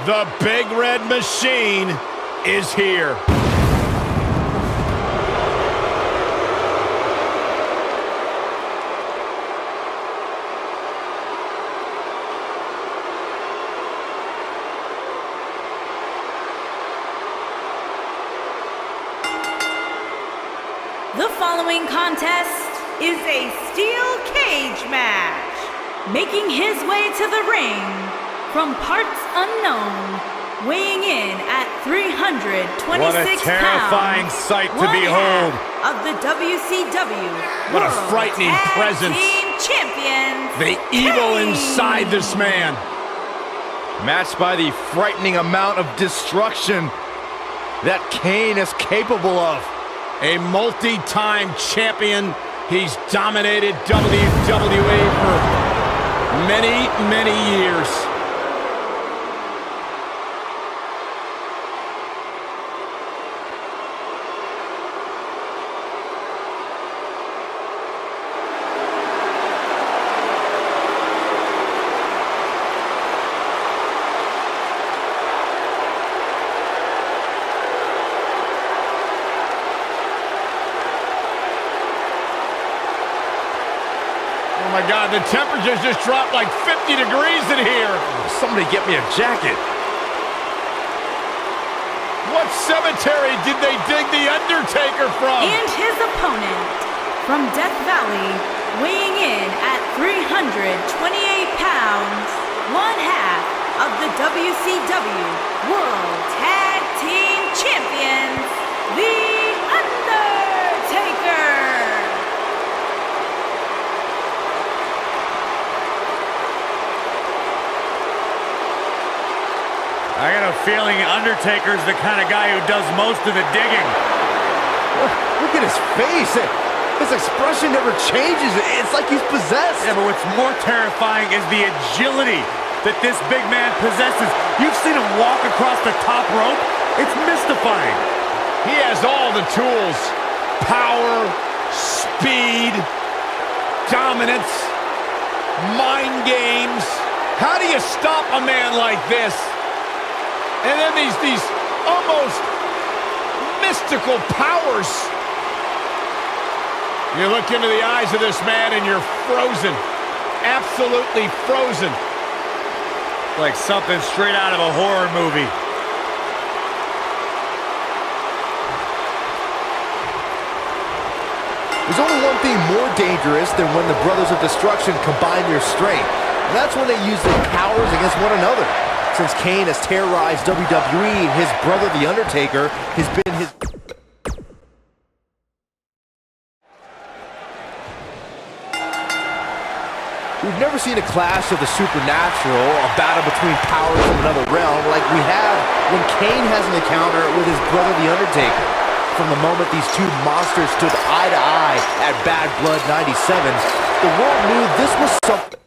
The Big Red Machine is here. The following contest is a steel cage match. Making his way to the ring from parts unknown, weighing in at 326 pounds. What a terrifying sight to behold. Of the WCW What a World frightening Tag presence. Team Champions. The evil KANE. inside this man. Matched by the frightening amount of destruction that KANE is capable of. A multi-time champion. He's dominated WWE for many, many years. Oh my God, the temperature's just dropped like 50 degrees in here. Somebody get me a jacket. What cemetery did they dig the Undertaker from? And his opponent from Death Valley, weighing in at 328 pounds, one half of the WCW World Tag Team Champions, The Undertaker. I got a feeling Undertaker's the kind of guy who does most of the digging. Look at his face. His expression never changes. It's like he's possessed. Yeah, but what's more terrifying is the agility that this big man possesses. You've seen him walk across the top rope. It's mystifying. He has all the tools. Power, speed, dominance, mind games. How do you stop a man like this? And then these almost mystical powers. You look into the eyes of this man and you're frozen. Absolutely frozen. Like something straight out of a horror movie. There's only one thing more dangerous than when the Brothers of Destruction combine their strength. And that's when they use their powers against one another. Since KANE has terrorized WWE, his brother, The Undertaker, has been his... We've never seen a clash of the supernatural, a battle between powers from another realm, like we have when KANE has an encounter with his brother, The Undertaker. From the moment these two monsters stood eye to eye at Bad Blood 97, the world knew this was something...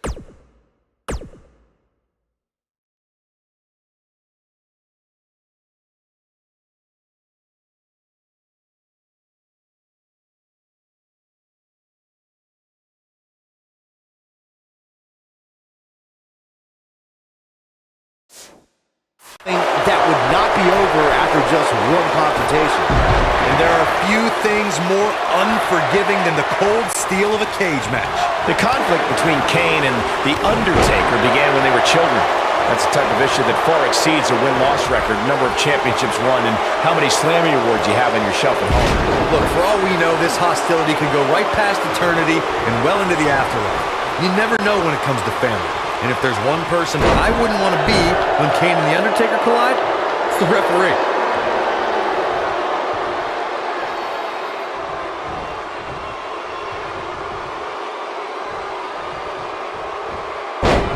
that would not be over after just one confrontation. And there are few things more unforgiving than the cold steel of a cage match. The conflict between KANE and The Undertaker began when they were children. That's the type of issue that far exceeds a win-loss record, number of championships won, and how many Slammy awards you have on your shelf at home. Look, for all we know, this hostility could go right past eternity and well into the afterlife. You never know when it comes to family. And if there's one person I wouldn't want to be when KANE and The Undertaker collide, it's the referee.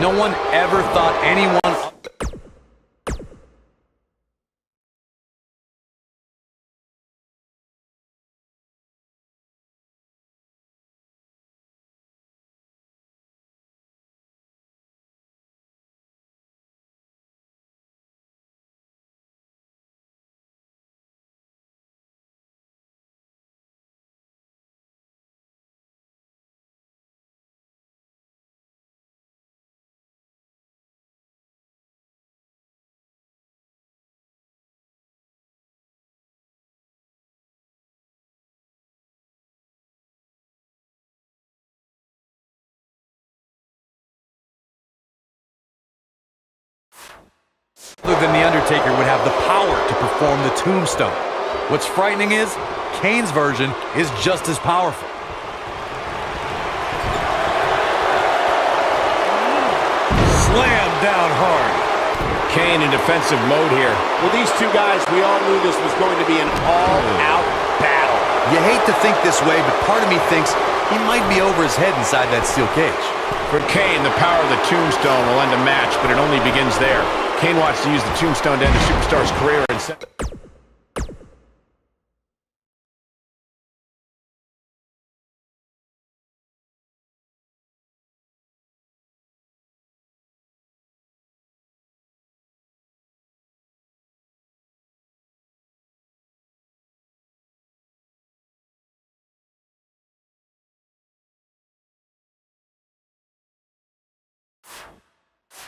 No one ever thought anyone Other than The Undertaker would have the power to perform the tombstone. What's frightening is, Kane's version is just as powerful. Slam down hard. Kane in defensive mode here. With these two guys, we all knew this was going to be an all-out battle. You hate to think this way, but part of me thinks he might be over his head inside that steel cage. For Kane, the power of the tombstone will end a match, but it only begins there. Kane wants to use the tombstone to end the superstar's career and set...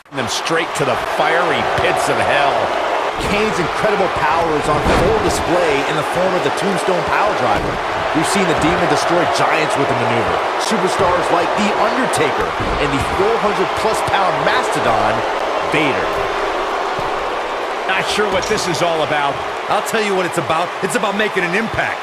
them straight to the fiery pits of hell. Kane's incredible power is on full display in the form of the tombstone powerdriver. We've seen the Demon destroy giants with the maneuver. Superstars like The Undertaker and the 400-plus pound mastodon, Vader. Not sure what this is all about. I'll tell you what it's about. It's about making an impact.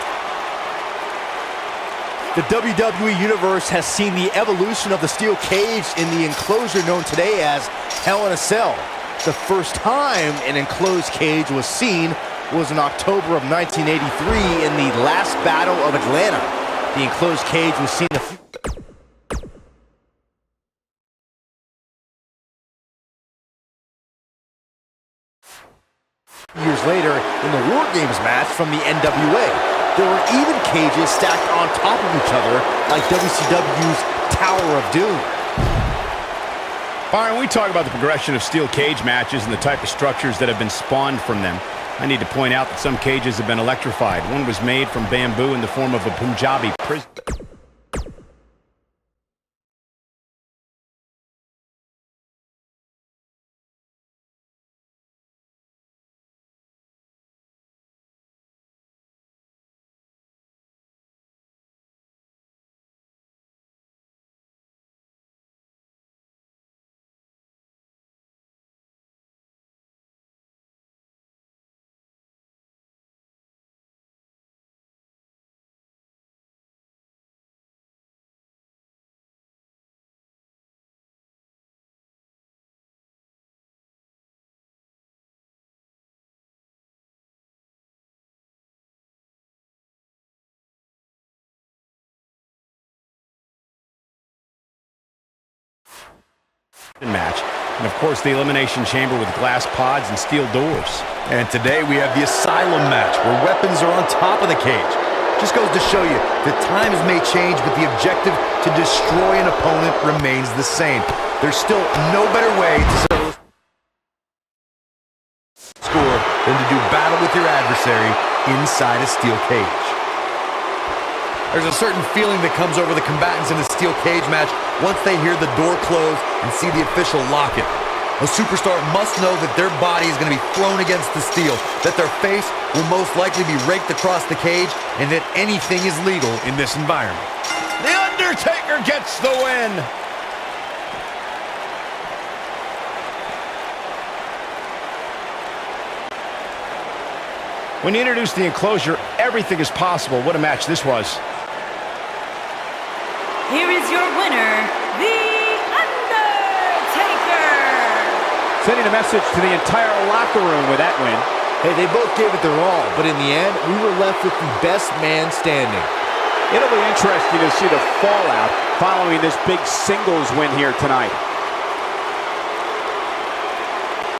The WWE Universe has seen the evolution of the steel cage in the enclosure known today as Hell in a Cell. The first time an enclosed cage was seen was in October of 1983 in the last Battle of Atlanta. The enclosed cage was seen a few years later in the War Games match from the NWA. There were even cages stacked on top of each other like WCW's Tower of Doom. Byron, we talk about the progression of steel cage matches and the type of structures that have been spawned from them. I need to point out that some cages have been electrified. One was made from bamboo in the form of a Punjabi prison. Match, and of course the Elimination Chamber with glass pods and steel doors. And today we have the Asylum match, where weapons are on top of the cage. Just goes to show you that times may change, but the objective to destroy an opponent remains the same. There's still no better way to score than to do battle with your adversary inside a steel cage. There's a certain feeling that comes over the combatants in a steel cage match once they hear the door close and see the official lock it. A superstar must know that their body is going to be thrown against the steel, that their face will most likely be raked across the cage, and that anything is legal in this environment. The Undertaker gets the win! When you introduce the enclosure, everything is possible. What a match this was. Here is your winner, The Undertaker! Sending a message to the entire locker room with that win. Hey, they both gave it their all, but in the end, we were left with the best man standing. It'll be interesting to see the fallout following this big singles win here tonight.